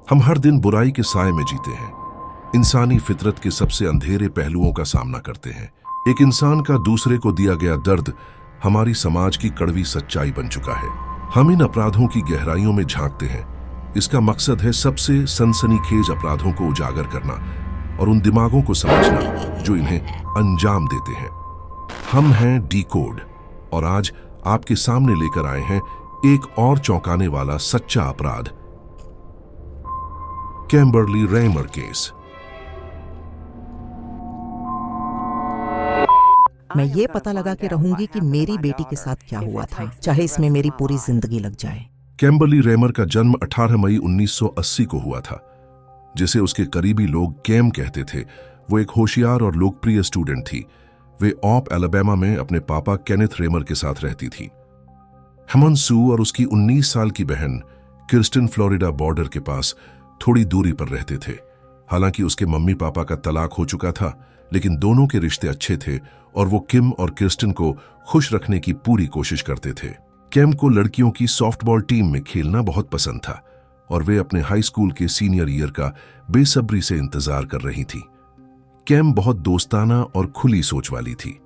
हम हर दिन बुराई के साए में जीते हैं, इंसानी फितरत के सबसे अंधेरे पहलुओं का सामना करते हैं। एक इंसान का दूसरे को दिया गया दर्द हमारी समाज की कड़वी सच्चाई बन चुका है। हम इन अपराधों की गहराइयों में झांकते हैं। इसका मकसद है सबसे सनसनीखेज अपराधों को उजागर करना और उन दिमागों को समझना जो इन्हें अंजाम देते हैं। हम हैं डिकोड और आज आपके सामने लेकर आए हैं एक और चौंकाने वाला सच्चा अपराध, कैम्बरली रेमर केस। मैं ये पता लगा के रहूंगी कि मेरी बेटी के साथ क्या हुआ था, चाहे इसमें मेरी पूरी जिंदगी लग जाए। कैम्बरली रेमर का जन्म 18 मई 1980 को हुआ था। जिसे उसके करीबी लोग कैम कहते थे, वो एक होशियार और लोकप्रिय स्टूडेंट थी। वे ऑप एलाबामा में अपने पापा केनेथ रेमर के साथ रहती थी। हेमन सू और उसकी 19 साल की बहन किर्स्टन फ्लोरिडा बॉर्डर के पास थोड़ी दूरी पर रहते थे। हालांकि उसके मम्मी पापा का तलाक हो चुका था, लेकिन दोनों के रिश्ते अच्छे थे और वो किम और किर्स्टन को खुश रखने की पूरी कोशिश करते थे। कैम को लड़कियों की सॉफ्टबॉल टीम में खेलना बहुत पसंद था और वे अपने हाई स्कूल के सीनियर ईयर का बेसब्री से इंतजार कर रही थी। कैम बहुत दोस्ताना और खुली सोच वाली थी।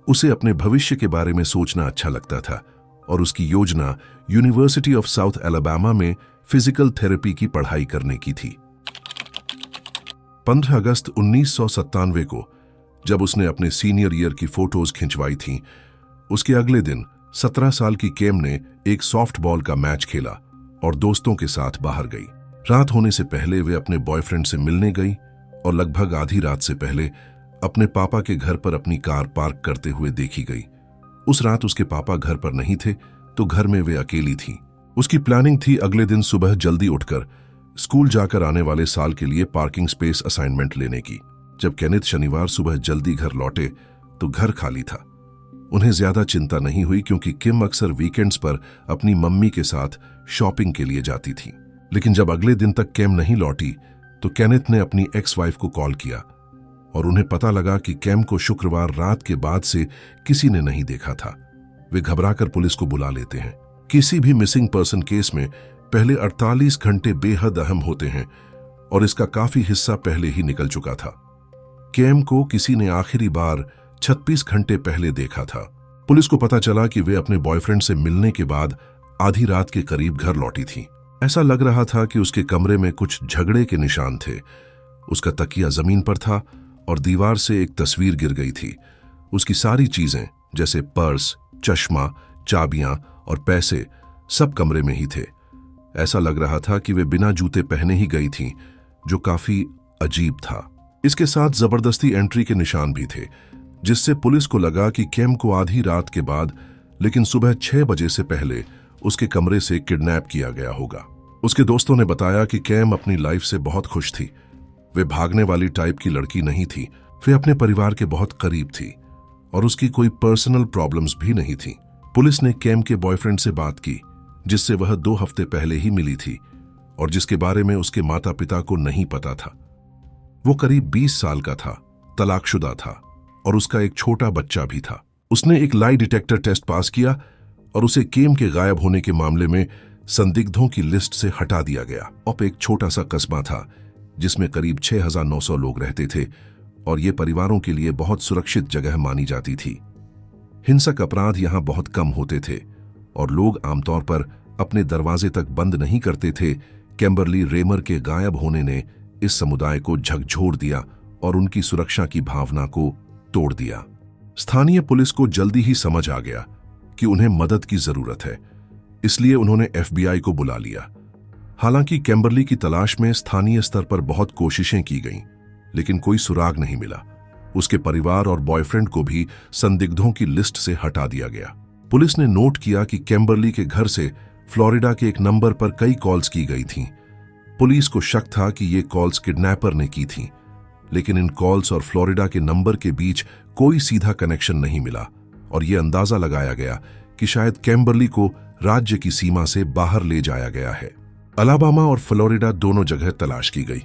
उसे अपने भविष्य के बारे में सोचना अच्छा लगता था और उसकी योजना यूनिवर्सिटी ऑफ साउथ एलाबामा में फिजिकल थेरेपी की पढ़ाई करने की थी। 15 अगस्त 1997 को जब उसने अपने सीनियर ईयर की फोटोज खिंचवाई थीं, उसके अगले दिन 17 साल की कैम ने एक सॉफ्टबॉल का मैच खेला और दोस्तों के साथ बाहर गई। रात होने से पहले वे अपने बॉयफ्रेंड से मिलने गई और लगभग आधी रात से पहले अपने पापा के घर पर अपनी कार पार्क करते हुए देखी गई। उस रात उसके पापा घर पर नहीं थे, तो घर में वे अकेली थी। उसकी प्लानिंग थी अगले दिन सुबह जल्दी उठकर स्कूल जाकर आने वाले साल के लिए पार्किंग स्पेस असाइनमेंट लेने की। जब केनेथ शनिवार सुबह जल्दी घर लौटे तो घर खाली था। उन्हें ज्यादा चिंता नहीं हुई क्योंकि किम अक्सर वीकेंड्स पर अपनी मम्मी के साथ शॉपिंग के लिए जाती थी। लेकिन जब अगले दिन तक कैम नहीं लौटी तो केनेथ ने अपनी एक्स वाइफ को कॉल किया और उन्हें पता लगा कि कैम को शुक्रवार रात के बाद से किसी ने नहीं देखा था। वे घबराकर पुलिस को बुला लेते हैं। किसी भी मिसिंग पर्सन केस में पहले 48 घंटे बेहद अहम होते हैं और इसका काफी हिस्सा पहले ही निकल चुका था। कैम को किसी ने आखिरी बार 36 घंटे पहले देखा था। पुलिस को पता चला कि वे अपने बॉयफ्रेंड से मिलने के बाद आधी रात के करीब घर लौटी थी। ऐसा लग रहा था कि उसके कमरे में कुछ झगड़े के निशान थे। उसका तकिया जमीन पर था और दीवार से एक तस्वीर गिर गई थी। उसकी सारी चीजें जैसे पर्स, चश्मा, चाबियां और पैसे सब कमरे में ही थे। ऐसा लग रहा था कि वे बिना जूते पहने ही गई थीं, जो काफी अजीब था। इसके साथ जबरदस्ती एंट्री के निशान भी थे, जिससे पुलिस को लगा कि कैम को आधी रात के बाद लेकिन सुबह 6 बजे से पहले उसके कमरे से किडनैप किया गया होगा। उसके दोस्तों ने बताया कि कैम अपनी लाइफ से बहुत खुश थी। वे भागने वाली टाइप की लड़की नहीं थी। वे अपने परिवार के बहुत करीब थी और उसकी कोई पर्सनल प्रॉब्लम्स भी नहीं थी। पुलिस ने कैम के बॉयफ्रेंड से बात की, जिससे वह 2 हफ्ते पहले ही मिली थी और जिसके बारे में उसके माता पिता को नहीं पता था। वो करीब 20 साल का था, तलाकशुदा था और उसका एक छोटा बच्चा भी था। उसने एक लाई डिटेक्टर टेस्ट पास किया और उसे कैम के गायब होने के मामले में संदिग्धों की लिस्ट से हटा दिया गया। ऑप एक छोटा सा कस्बा था जिसमें करीब 6,900 लोग रहते थे और ये परिवारों के लिए बहुत सुरक्षित जगह मानी जाती थी। हिंसक अपराध यहाँ बहुत कम होते थे और लोग आमतौर पर अपने दरवाजे तक बंद नहीं करते थे। कैम्बरली रेमर के गायब होने ने इस समुदाय को झकझोर दिया और उनकी सुरक्षा की भावना को तोड़ दिया। स्थानीय पुलिस को जल्दी ही समझ आ गया कि उन्हें मदद की जरूरत है, इसलिए उन्होंने FBI को बुला लिया। हालांकि कैम्बरली की तलाश में स्थानीय स्तर पर बहुत कोशिशें की गईं, लेकिन कोई सुराग नहीं मिला। उसके परिवार और बॉयफ्रेंड को भी संदिग्धों की लिस्ट से हटा दिया गया। पुलिस ने नोट किया कि कैम्बरली के घर से फ्लोरिडा के एक नंबर पर कई कॉल्स की गई थीं। पुलिस को शक था कि ये कॉल्स किडनैपर ने की थीं, लेकिन इन कॉल्स और फ्लोरिडा के नंबर के बीच कोई सीधा कनेक्शन नहीं मिला और ये अंदाजा लगाया गया कि शायद कैम्बरली को राज्य की सीमा से बाहर ले जाया गया है। अलाबामा और फ्लोरिडा दोनों जगह तलाश की गई,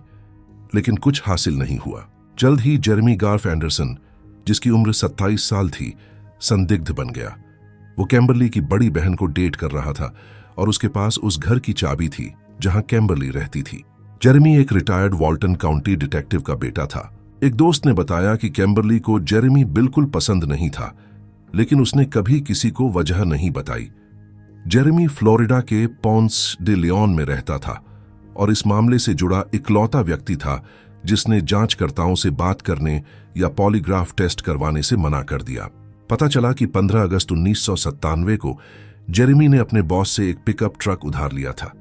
लेकिन कुछ हासिल नहीं हुआ। जल्द ही जेरेमी गार्फ एंडरसन, जिसकी उम्र 27 साल थी, संदिग्ध बन गया। वो कैम्बरली की बड़ी बहन को डेट कर रहा था और उसके पास उस घर की चाबी थी जहां कैम्बरली रहती थी। जेरेमी एक रिटायर्ड वॉल्टन काउंटी डिटेक्टिव का बेटा था। एक दोस्त ने बताया कि कैम्बरली को जेरेमी बिल्कुल पसंद नहीं था, लेकिन उसने कभी किसी को वजह नहीं बताई। जेरेमी फ्लोरिडा के पॉन्स डे लियोन में रहता था और इस मामले से जुड़ा इकलौता व्यक्ति था जिसने जांचकर्ताओं से बात करने या पॉलीग्राफ टेस्ट करवाने से मना कर दिया। पता चला कि 15 अगस्त 1997 को जेरेमी ने अपने बॉस से एक पिकअप ट्रक उधार लिया था।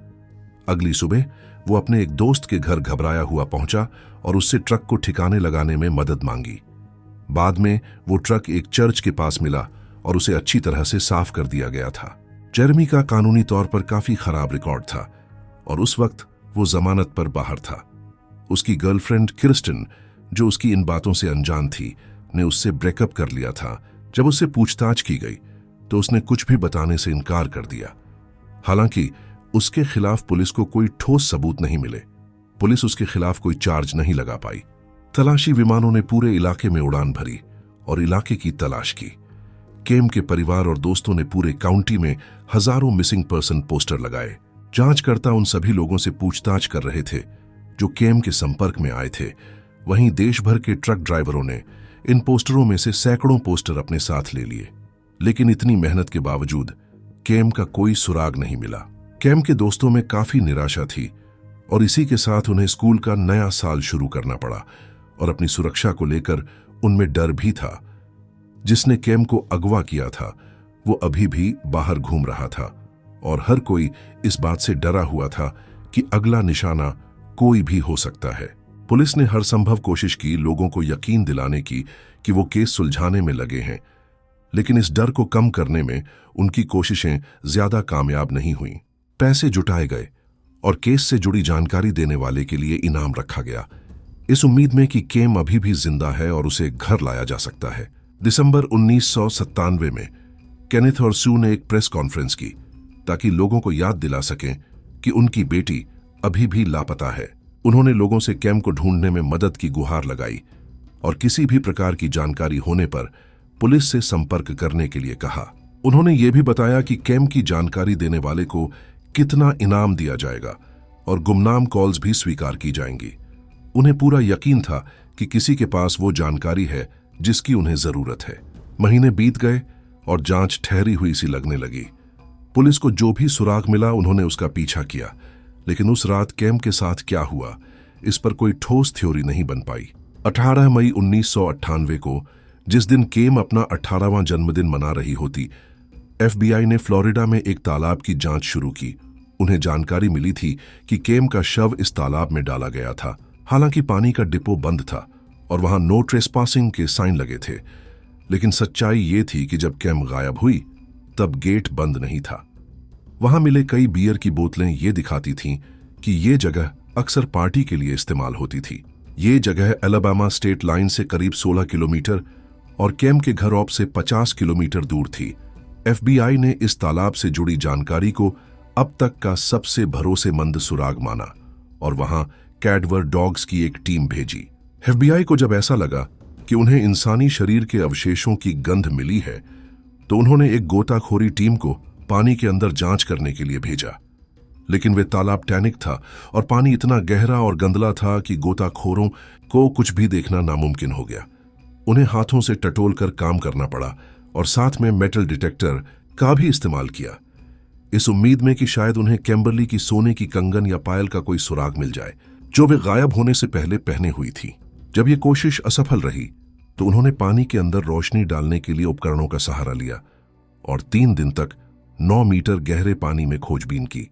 अगली सुबह वो अपने एक दोस्त के घर घबराया हुआ पहुंचा और उससे ट्रक को ठिकाने लगाने में मदद मांगी। बाद में वो ट्रक एक चर्च के पास मिला और उसे अच्छी तरह से साफ कर दिया गया था। जेरेमी का कानूनी तौर पर काफी खराब रिकॉर्ड था और उस वक्त वो जमानत पर बाहर था। उसकी गर्लफ्रेंड क्रिस्टन, जो उसकी इन बातों से अनजान थी, ने उससे ब्रेकअप कर लिया था। जब उससे पूछताछ की गई तो उसने कुछ भी बताने से इनकार कर दिया। हालांकि उसके खिलाफ पुलिस को कोई ठोस सबूत नहीं मिले। पुलिस उसके खिलाफ कोई चार्ज नहीं लगा पाई। तलाशी विमानों ने पूरे इलाके में उड़ान भरी और इलाके की तलाश की। केम के परिवार और दोस्तों ने पूरे काउंटी में हजारों मिसिंग पर्सन पोस्टर लगाए। जांचकर्ता उन सभी लोगों से पूछताछ कर रहे थे जो केम के संपर्क में आए थे। वहीं देश भर के ट्रक ड्राइवरों ने इन पोस्टरों में से सैकड़ों पोस्टर अपने साथ ले लिए, लेकिन इतनी मेहनत के बावजूद केम का कोई सुराग नहीं मिला। केम के दोस्तों में काफी निराशा थी और इसी के साथ उन्हें स्कूल का नया साल शुरू करना पड़ा और अपनी सुरक्षा को लेकर उनमें डर भी था। जिसने केम को अगवा किया था वो अभी भी बाहर घूम रहा था और हर कोई इस बात से डरा हुआ था कि अगला निशाना कोई भी हो सकता है। पुलिस ने हर संभव कोशिश की लोगों को यकीन दिलाने की कि वो केस सुलझाने में लगे हैं, लेकिन इस डर को कम करने में उनकी कोशिशें ज्यादा कामयाब नहीं हुईं। पैसे जुटाए गए और केस से जुड़ी जानकारी देने वाले के लिए इनाम रखा गया, इस उम्मीद में कि केम अभी भी जिंदा है और उसे घर लाया जा सकता है। दिसंबर 1997 में केनेथ और सू ने एक प्रेस कॉन्फ्रेंस की ताकि लोगों को याद दिला सकें कि उनकी बेटी अभी भी लापता है। उन्होंने लोगों से केम को ढूंढने में मदद की गुहार लगाई और किसी भी प्रकार की जानकारी होने पर पुलिस से संपर्क करने के लिए कहा। उन्होंने ये भी बताया कि केम की जानकारी देने वाले को कितना इनाम दिया जाएगा और गुमनाम कॉल्स भी स्वीकार की जाएंगी। उन्हें पूरा यकीन था कि किसी के पास वो जानकारी है जिसकी उन्हें जरूरत है। महीने बीत गए और जांच ठहरी हुई सी लगने लगी। पुलिस को जो भी सुराग मिला उन्होंने उसका पीछा किया, लेकिन उस रात केम के साथ क्या हुआ इस पर कोई ठोस थ्योरी नहीं बन पाई। 18 मई 1998 को, जिस दिन केम अपना 18वां जन्मदिन मना रही होती, FBI ने फ्लोरिडा में एक तालाब की जांच शुरू की। उन्हें जानकारी मिली थी कि केम का शव इस तालाब में डाला गया था। हालांकि पानी का डिपो बंद था और वहां नो ट्रेसपासिंग के साइन लगे थे, लेकिन सच्चाई ये थी कि जब केम गायब हुई तब गेट बंद नहीं था। वहां मिले कई बियर की बोतलें ये दिखाती थीं कि ये जगह अक्सर पार्टी के लिए इस्तेमाल होती थी। ये जगह अलाबामा स्टेट लाइन से करीब 16 किलोमीटर और केम के घर ऑफ से 50 किलोमीटर दूर थी। FBI ने इस तालाब से जुड़ी जानकारी को अब तक का सबसे भरोसेमंद सुराग माना और वहां कैडवर डॉग्स की एक टीम भेजी। FBI को जब ऐसा लगा कि उन्हें इंसानी शरीर के अवशेषों की गंध मिली है तो उन्होंने एक गोताखोरी टीम को पानी के अंदर जांच करने के लिए भेजा, लेकिन वे तालाब टैनिक था और पानी इतना गहरा और गंदला था कि गोताखोरों को कुछ भी देखना नामुमकिन हो गया। उन्हें हाथों से टटोल कर काम करना पड़ा और साथ में मेटल डिटेक्टर का भी इस्तेमाल किया, इस उम्मीद में कि शायद उन्हें कैम्बरली की सोने की कंगन या पायल का कोई सुराग मिल जाए जो वे गायब होने से पहले पहने हुई थी। जब ये कोशिश असफल रही तो उन्होंने पानी के अंदर रोशनी डालने के लिए उपकरणों का सहारा लिया और 3 दिन तक 9 मीटर गहरे पानी में खोजबीन की,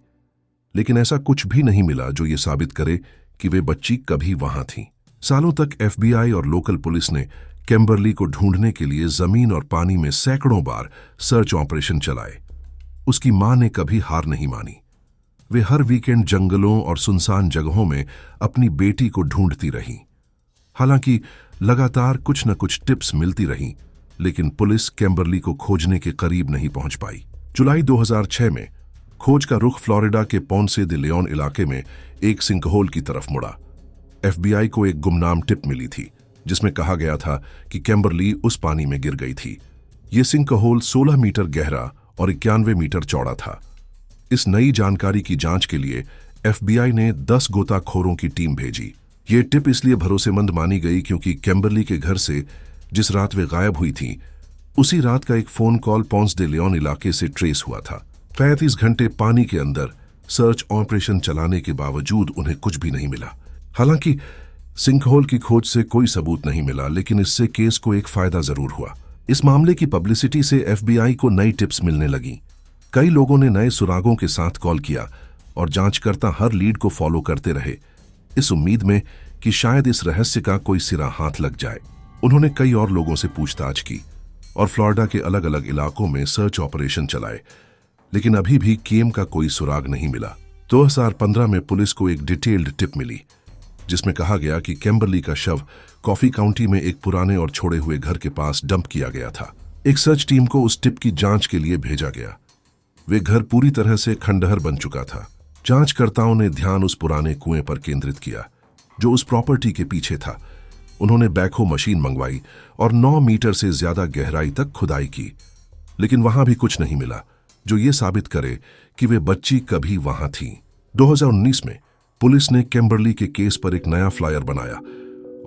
लेकिन ऐसा कुछ भी नहीं मिला जो ये साबित करे कि वे बच्ची कभी वहां थी। सालों तक FBI और लोकल पुलिस ने कैम्बरली को ढूंढने के लिए जमीन और पानी में सैकड़ों बार सर्च ऑपरेशन चलाए। उसकी मां ने कभी हार नहीं मानी। वे हर वीकेंड जंगलों और सुनसान जगहों में अपनी बेटी को ढूंढती रहीं। हालांकि लगातार कुछ न कुछ टिप्स मिलती रहीं, लेकिन पुलिस कैम्बरली को खोजने के करीब नहीं पहुंच पाई। जुलाई 2006 में खोज का रुख फ्लोरिडा के पॉन्से दे लियोन इलाके में एक सिंकहोल की तरफ मुड़ा। FBI को एक गुमनाम टिप मिली थी जिसमें कहा गया था कि कैम्बरली उस पानी में गिर गई थी। ये सिंकहोल 16 मीटर गहरा और 91 मीटर चौड़ा था। इस नई जानकारी की जांच के लिए FBI ने 10 गोताखोरों की टीम भेजी। ये टिप इसलिए भरोसेमंद मानी गई क्योंकि कैम्बरली के घर से जिस रात वे गायब हुई थी, उसी रात का एक फोन कॉल पॉन्स दे लियोन इलाके से ट्रेस हुआ था। 35 घंटे पानी के अंदर सर्च ऑपरेशन चलाने के बावजूद उन्हें कुछ भी नहीं मिला। हालांकि सिंकहोल की खोज से कोई सबूत नहीं मिला, लेकिन इससे केस को एक फायदा जरूर हुआ। इस मामले की पब्लिसिटी से FBI को नई टिप्स मिलने लगी। कई लोगों ने नए सुरागों के साथ कॉल किया और जांचकर्ता हर लीड को फॉलो करते रहे, इस उम्मीद में कि शायद इस रहस्य का कोई सिरा हाथ लग जाए। उन्होंने कई और लोगों से पूछताछ की और फ्लोरिडा के अलग अलग इलाकों में सर्च ऑपरेशन चलाए, लेकिन अभी भी केम का कोई सुराग नहीं मिला। 2015 में पुलिस को एक डिटेल्ड टिप मिली जिसमें कहा गया कि कैम्बरली का शव कॉफी काउंटी में एक पुराने और छोड़े हुए घर के पास डंप किया गया था। एक सर्च टीम को उस टिप की जांच के लिए भेजा गया। वे घर पूरी तरह से खंडहर बन चुका था। जांचकर्ताओं ने ध्यान उस पुराने कुएं पर केंद्रित किया जो उस प्रॉपर्टी के पीछे था। उन्होंने बैकहो मशीन मंगवाई और 9 मीटर से ज्यादा गहराई तक खुदाई की, लेकिन वहां भी कुछ नहीं मिला जो ये साबित करे कि वे बच्ची कभी वहां थी। 2019 में पुलिस ने कैम्बरली के केस पर एक नया फ्लायर बनाया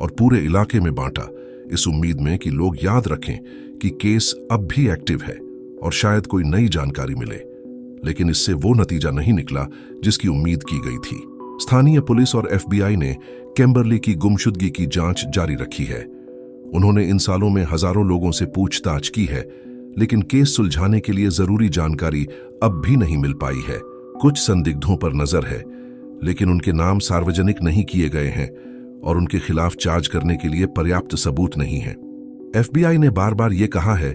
और पूरे इलाके में बांटा, इस उम्मीद में कि लोग याद रखें कि केस अब भी एक्टिव है और शायद कोई नई जानकारी मिले। लेकिन इससे वो नतीजा नहीं निकला जिसकी उम्मीद की गई थी। स्थानीय पुलिस और FBI ने कैम्बरली की गुमशुदगी की जांच जारी रखी है। उन्होंने इन सालों में हजारों लोगों से पूछताछ की है, लेकिन केस सुलझाने के लिए जरूरी जानकारी अब भी नहीं मिल पाई है। कुछ संदिग्धों पर नजर है, लेकिन उनके नाम सार्वजनिक नहीं किए गए हैं और उनके खिलाफ चार्ज करने के लिए पर्याप्त सबूत नहीं है। FBI ने बार बार ये कहा है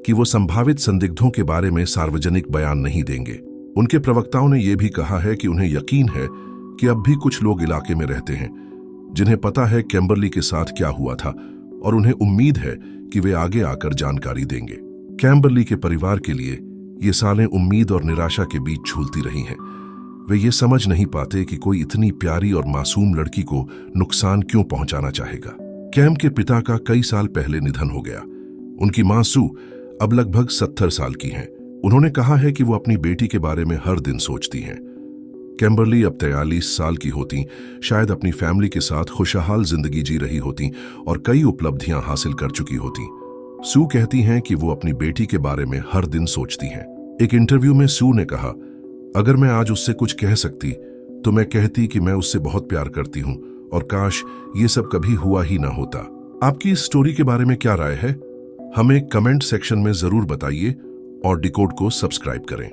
कि वो संभावित संदिग्धों के बारे में सार्वजनिक बयान नहीं देंगे। उनके प्रवक्ताओं ने यह भी कहा है कि उन्हें यकीन है कि अब भी कुछ लोग इलाके में रहते हैं जिन्हें पता है कैम्बरली के साथ क्या हुआ था और उन्हें उम्मीद है कि वे आगे आकर जानकारी देंगे। कैम्बरली के परिवार के लिए ये सालें उम्मीद और निराशा के बीच झूलती रही हैं। वे ये समझ नहीं पाते कि कोई इतनी प्यारी और मासूम लड़की को नुकसान क्यों पहुंचाना चाहेगा। कैम के पिता का कई साल पहले निधन हो गया। उनकी मां सू अब लगभग 70 साल की हैं। उन्होंने कहा है कि वो अपनी बेटी के बारे में हर दिन सोचती हैं। कैम्बरली अब 43 साल की होती, शायद अपनी फैमिली के साथ खुशहाल जिंदगी जी रही होती और कई उपलब्धियां हासिल कर चुकी होती। सू कहती हैं कि वो अपनी बेटी के बारे में हर दिन सोचती हैं। एक इंटरव्यू में सू ने कहा, अगर मैं आज उससे कुछ कह सकती तो मैं कहती कि मैं उससे बहुत प्यार करती हूं और काश ये सब कभी हुआ ही ना होता। आपकी इस स्टोरी के बारे में क्या राय है? हमें कमेंट सेक्शन में जरूर बताइए और डिकोड को सब्सक्राइब करें।